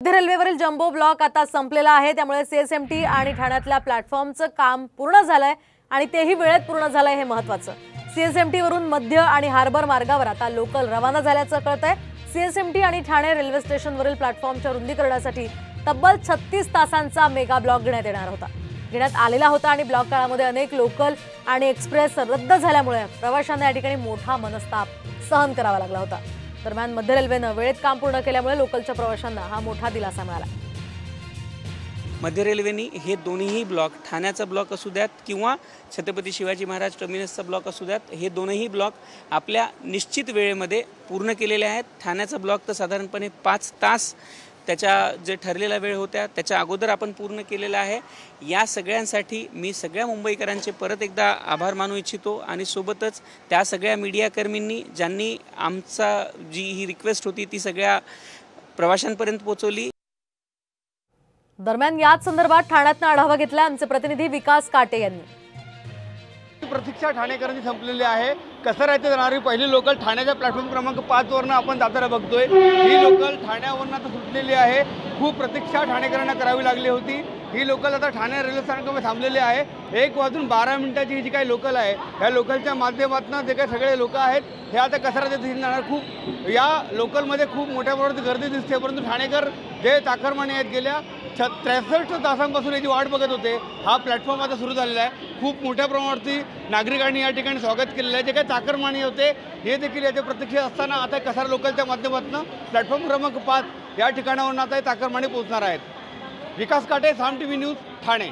मध्य रेल्वेवरील jumbo block आता संपलेला आहे। त्यामुळे सीएसएमटी आणि ठाण्यातल्या प्लॅटफॉर्मचं काम पूर्ण झालंय आणि तेही वेळेत पूर्ण झालंय हे महत्त्वाचं। सीएसएमटी वरून मध्य आणि हार्बर मार्गावर आता लोकल रवाना झाल्याचं कळतंय। सीएसएमटी आणि ठाणे रेल्वे स्टेशनवरील प्लॅटफॉर्मच्या रुंदीकरणासाठी तब्बल 36 तासांचा मेगा ब्लॉक घेण्यात आलेला होता आणि ब्लॉक काळामध्ये अनेक लोकल आणि एक्सप्रेस रद्द झाल्यामुळे प्रवाशांना या ठिकाणी मोठा मनस्ताप सहन करावा लागला होता। दरम्यान मध्य रेल्वेने वेळेत काम पूर्ण केल्यामुळे लोकलच्या प्रवाशांना हा मोठा दिलासा मिळाला। मध्य रेल्वेने हे दोन्ही ब्लॉक, ठाण्याचा ब्लॉक असू द्यात किंवा छत्रपती शिवाजी महाराज टर्मिनसचा ब्लॉक असू द्यात, हे दोनही ब्लॉक आपल्या निश्चित वेळेमध्ये पूर्ण केलेले आहेत। ठाण्याचा ब्लॉक तर साधारणपणे 5 तास त्याच्या जे ठरलेला वेळ होत्या त्याच्या अगोदर आपण पूर्ण केलेला आहे। या सगळ्यांसाठी मी सगळ्या मुंबईकरांचे परत एकदा आभार मानू इच्छितो आणि सोबतच त्या सगळ्या मीडियाकर्मींनी ज्यांनी आमचा जी ही रिक्वेस्ट होती ती सगळ्या प्रवाशांपर्यंत पोहोचवली। दरम्यान याच संदर्भात ठाण्यातनं आढावा घेतला आमचे प्रतिनिधी विकास काटे यांनी। प्रतीक्षा ठाणेकरांची संपलेली आहे। कसरायचे जाणारी पहिली लोकल ठाण्याच्या प्लॅटफॉर्म क्रमांक 5 वरनं आपण जाताना बघतोय। ही लोकल ठाण्यावरून आता सुटलेली आहे। खूप प्रतीक्षा ठाणेकरांना करावी लागली होती। ही लोकल आता ठाणे रेल्वे स्थानकामध्ये थांबलेली आहे। 1:12 ही जी काही लोकल आहे या लोकलच्या माध्यमातून जे काही सगळे लोक आहेत हे आता कसरायचे जाणार। खूप या लोकलमध्ये खूप मोठ्या प्रमाणात गर्दी दिसते, परंतु ठाणेकर जे चाकरमानी आहेत गेल्या 63 तासांपासून याची वाट बघत होते। हा प्लॅटफॉर्म आता सुरू झालेला आहे। खूप मोठ्या प्रमाणावरती नागरिकांनी या ठिकाणी स्वागत केलेलं आहे। जे काही चाकरमानी होते हे देखील याच्या प्रतीक्षेत असताना आता कसारा लोकलच्या माध्यमातून प्लॅटफॉर्म क्रमांक 5 या ठिकाणावरून आता चाकरमानी पोहोचणार आहेत। विकास काटे, साम टीव्ही न्यूज, ठाणे।